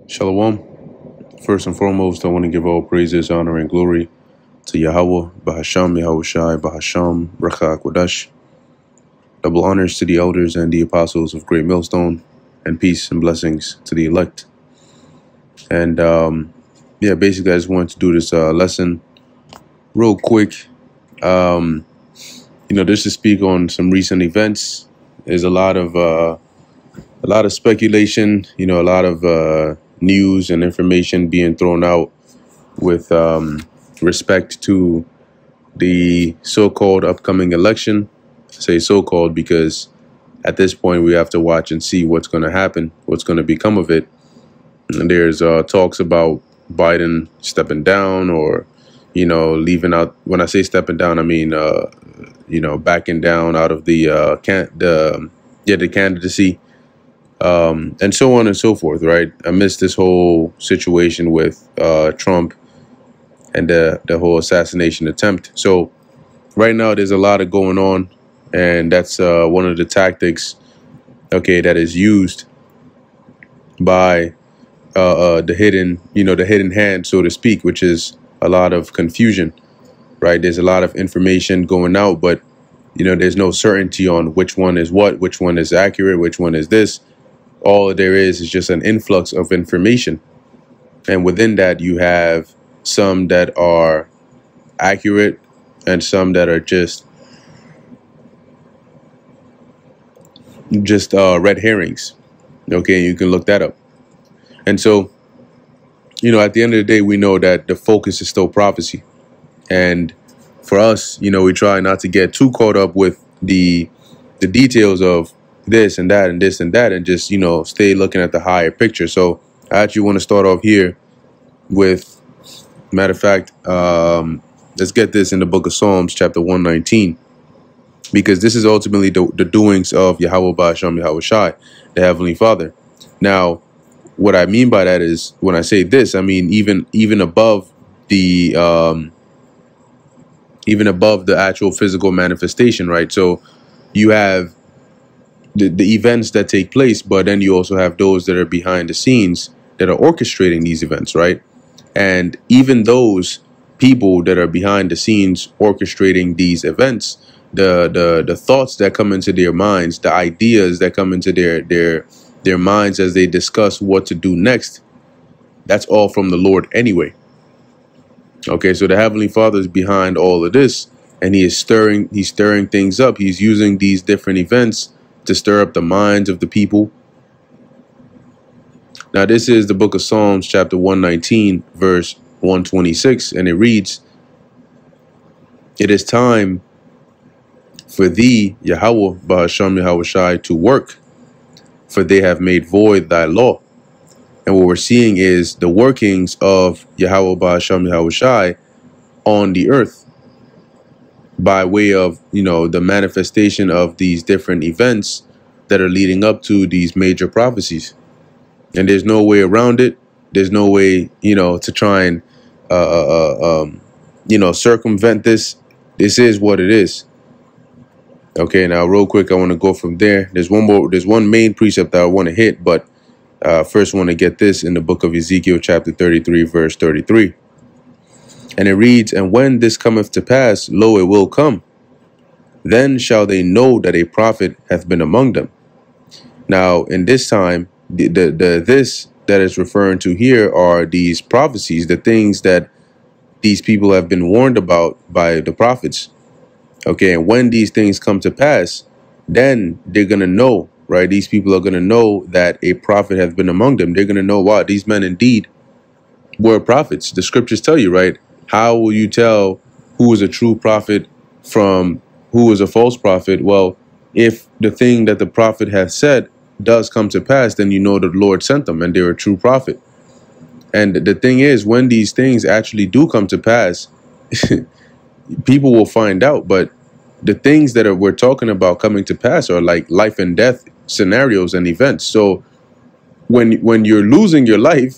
Shalom. First and foremost, I want to give all praises, honor, and glory to Yahweh, Bahasham, Yahushai, Bahasham, Racha Kodash. Double honors to the elders and the apostles of Great Millstone, and peace and blessings to the elect. And basically, I just wanted to do this lesson real quick. Just to speak on some recent events. There's a lot of speculation. A lot of news and information being thrown out with respect to the so-called upcoming election. I say so-called because at this point we have to watch and see what's going to happen, what's going to become of it. And there's talks about Biden stepping down or, leaving out. When I say stepping down, I mean, backing down out of the candidacy. And so on and so forth, right? Amidst this whole situation with Trump and the whole assassination attempt. So right now there's a lot of going on, and that's one of the tactics, that is used by the hidden hand, so to speak, which is a lot of confusion, right? There's a lot of information going out, but there's no certainty on which one is what, which one is accurate, which one is this. All there is just an influx of information. And within that, you have some that are accurate and some that are just red herrings. Okay, you can look that up. And so, at the end of the day, we know that the focus is still prophecy. And for us, we try not to get too caught up with the details of this and that and this and that, and just, stay looking at the higher picture. So I actually want to start off here with, matter of fact, let's get this in the book of Psalms, chapter 119, because this is ultimately the doings of Yahweh Ba'asham Yahushai, the Heavenly Father. Now, what I mean by that is, when I say this, I mean even above the actual physical manifestation, right? So you have the events that take place, but then you also have those that are behind the scenes that are orchestrating these events, right? And even those people that are behind the scenes orchestrating these events, the thoughts that come into their minds, the ideas that come into their minds as they discuss what to do next, that's all from the Lord anyway. Okay, so the Heavenly Father is behind all of this, and he's stirring things up. He's using these different events to stir up the minds of the people. Now, this is the book of Psalms, chapter 119, verse 126, and it reads, "It is time for thee, Yahweh, Bahasham Yahushai, to work, for they have made void thy law." And what we're seeing is the workings of Yahweh Ba'asham Yahushai on the earth by way of, the manifestation of these different events that are leading up to these major prophecies. And there's no way around it. There's no way, to try and, circumvent this. This is what it is. Okay, now real quick, I want to go from there. There's one main precept that I want to hit, but first I want to get this in the book of Ezekiel, chapter 33, verse 33. And it reads, "And when this cometh to pass, lo, it will come. Then shall they know that a prophet hath been among them." Now, in this time, this that is referring to here are these prophecies, the things that these people have been warned about by the prophets. Okay, and when these things come to pass, then they're going to know, right? These people are going to know that a prophet has been among them. They're going to know, wow, these men indeed were prophets. The scriptures tell you, right? How will you tell who is a true prophet from who is a false prophet? Well, if the thing that the prophet has said does come to pass, then you know that the Lord sent them and they're a true prophet. And the thing is, when these things actually do come to pass, people will find out. But the things that we're talking about coming to pass are like life and death scenarios and events. So when you're losing your life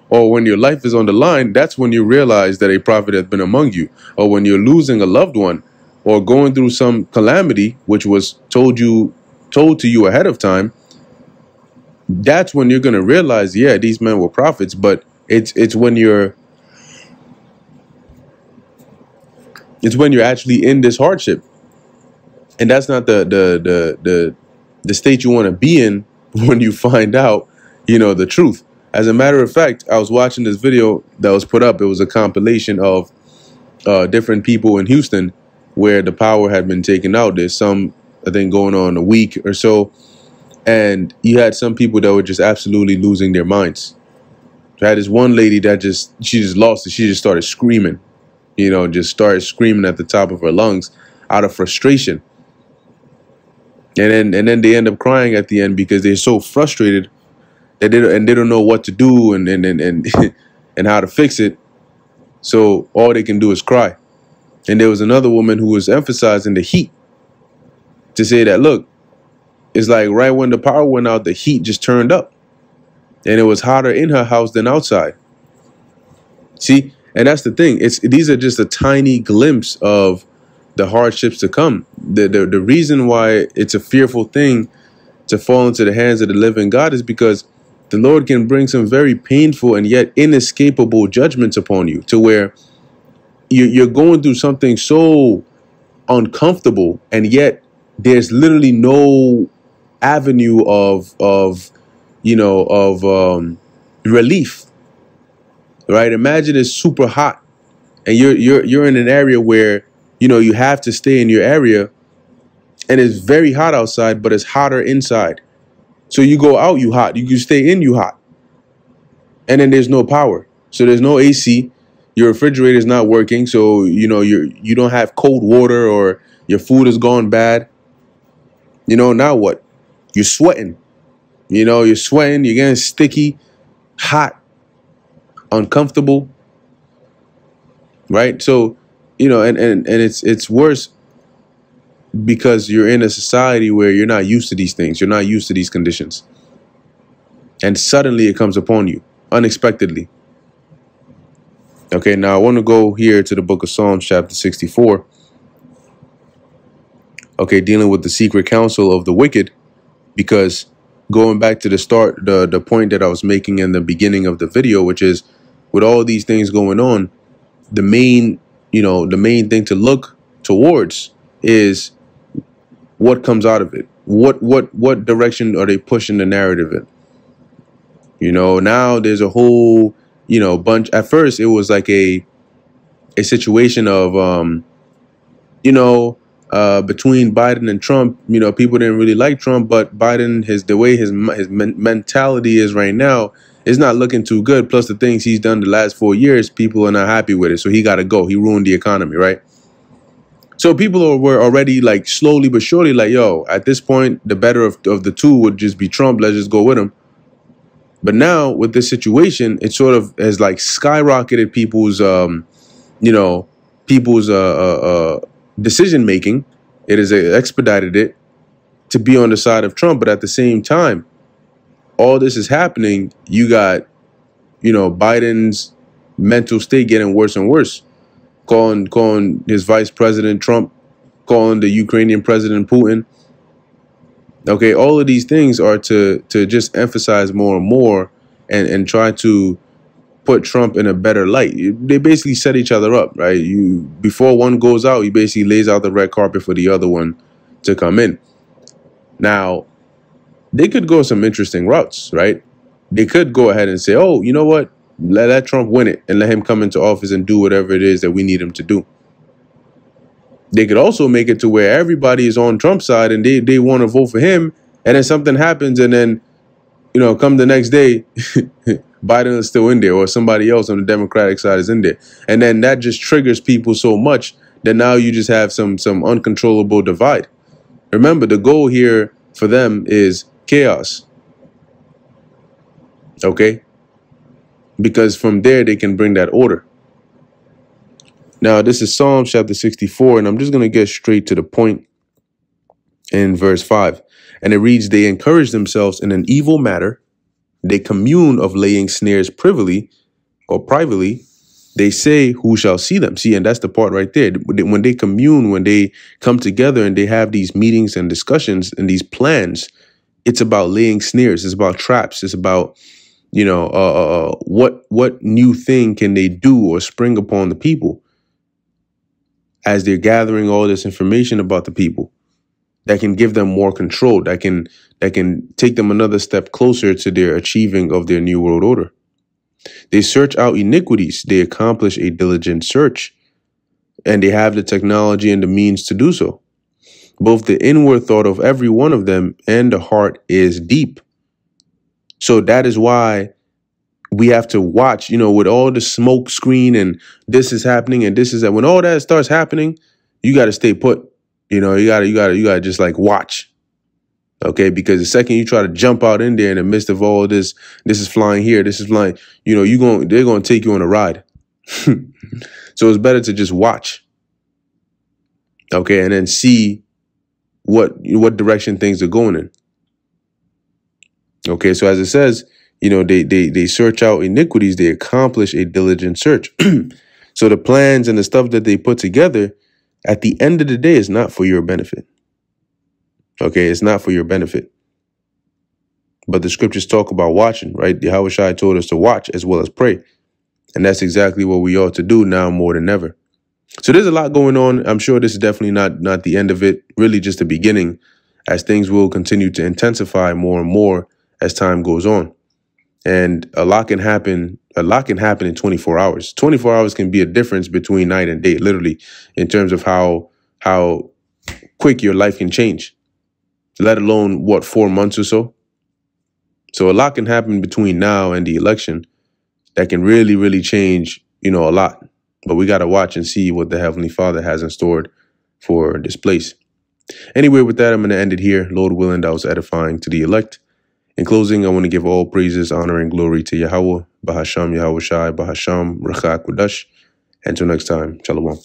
or when your life is on the line, that's when you realize that a prophet has been among you. Or when you're losing a loved one or going through some calamity, which was told to you ahead of time, that's when you're going to realize, yeah, these men were prophets. But it's when you're actually in this hardship, and that's not the state you want to be in when you find out, the truth. As a matter of fact, I was watching this video that was put up. It was a compilation of different people in Houston where the power had been taken out. There's some, I think, going on a week or so. And you had some people that were just absolutely losing their minds. I had this one lady that she just lost it. She just started screaming, just started screaming at the top of her lungs out of frustration. And then they end up crying at the end because they're so frustrated that they don't know what to do and and how to fix it. So all they can do is cry. And there was another woman who was emphasizing the heat, to say that, look, it's like right when the power went out, the heat just turned up. And it was hotter in her house than outside. See, and that's the thing. These are just a tiny glimpse of the hardships to come. The reason why it's a fearful thing to fall into the hands of the living God is because the Lord can bring some very painful and yet inescapable judgments upon you, to where you're going through something so uncomfortable, and yet there's literally no avenue of relief. Right? Imagine it's super hot, and you're in an area where you have to stay in your area, and it's very hot outside, but it's hotter inside. So you go out, you hot. You stay in, you hot. And then there's no power. So there's no AC. Your refrigerator is not working. So, you don't have cold water, or your food has gone bad. Now what? You're sweating. You're sweating. You're getting sticky, hot, uncomfortable. Right? So, and it's worse because you're in a society where you're not used to these things. You're not used to these conditions. And suddenly it comes upon you unexpectedly. Okay, now I want to go here to the book of Psalms, chapter 64. Okay, dealing with the secret counsel of the wicked, because going back to the start, the point that I was making in the beginning of the video, which is with all these things going on, the main thing to look towards is what comes out of it. What direction are they pushing the narrative in? Now there's a whole, bunch. At first, it was like a situation of, between Biden and Trump. People didn't really like Trump, but Biden, the way his mentality is right now, is not looking too good. Plus the things he's done the last 4 years, people are not happy with it. So he got to go. He ruined the economy, right? So people were already like slowly but surely like, yo, at this point, the better of the two would just be Trump. Let's just go with him. But now with this situation, it sort of has like skyrocketed people's, decision making. It has expedited it to be on the side of Trump. But at the same time, all this is happening. You got, Biden's mental state getting worse and worse. Calling his vice president Trump, calling the Ukrainian president Putin. Okay, all of these things are to just emphasize more and more and try to put Trump in a better light. They basically set each other up, right? Before one goes out, he basically lays out the red carpet for the other one to come in. Now, they could go some interesting routes, right? They could go ahead and say, oh, you know what? Let Trump win it and let him come into office and do whatever it is that we need him to do. They could also make it to where everybody is on Trump's side and they want to vote for him, and then something happens, and then, come the next day, Biden is still in there, or somebody else on the Democratic side is in there. And then that just triggers people so much that now you just have some uncontrollable divide. Remember, the goal here for them is chaos. Okay? Because from there, they can bring that order. Now, this is Psalms chapter 64, and I'm just going to get straight to the point in verse 5. And it reads, they encourage themselves in an evil matter. They commune of laying snares privily or privately. They say, who shall see them? See, and that's the part right there. When they commune, when they come together and they have these meetings and discussions and these plans, It's about laying snares. It's about traps. It's about, what new thing can they do or spring upon the people as they're gathering all this information about the people that can give them more control, that can take them another step closer to their achieving of their new world order. They search out iniquities. They accomplish a diligent search, and they have the technology and the means to do so. Both the inward thought of every one of them and the heart is deep. So that is why we have to watch, with all the smoke screen and this is happening and this is that. When all that starts happening, you got to stay put. You got to just like watch. Okay, because the second you try to jump out in there in the midst of all this is flying here, this is flying, they're going to take you on a ride. So it's better to just watch. Okay, and then see what direction things are going in. Okay, so as it says, they search out iniquities, they accomplish a diligent search. So the plans and the stuff that they put together, at the end of the day, is not for your benefit. Okay, it's not for your benefit. But the scriptures talk about watching, right? Yahweh Shai told us to watch as well as pray. And that's exactly what we ought to do now more than ever. So there's a lot going on. I'm sure this is definitely not the end of it, really just the beginning, as things will continue to intensify more and more as time goes on. And a lot can happen in 24 hours. 24 hours can be a difference between night and day, literally, in terms of how quick your life can change, let alone, 4 months or so. So a lot can happen between now and the election that can really, really change, a lot. But we got to watch and see what the Heavenly Father has in store for this place. Anyway, with that, I'm going to end it here. Lord willing, that was edifying to the elect. In closing, I want to give all praises, honor, and glory to Yahweh, Bahasham Yahweh Shai, Bahasham Racha Kudash. Until next time, Shalom.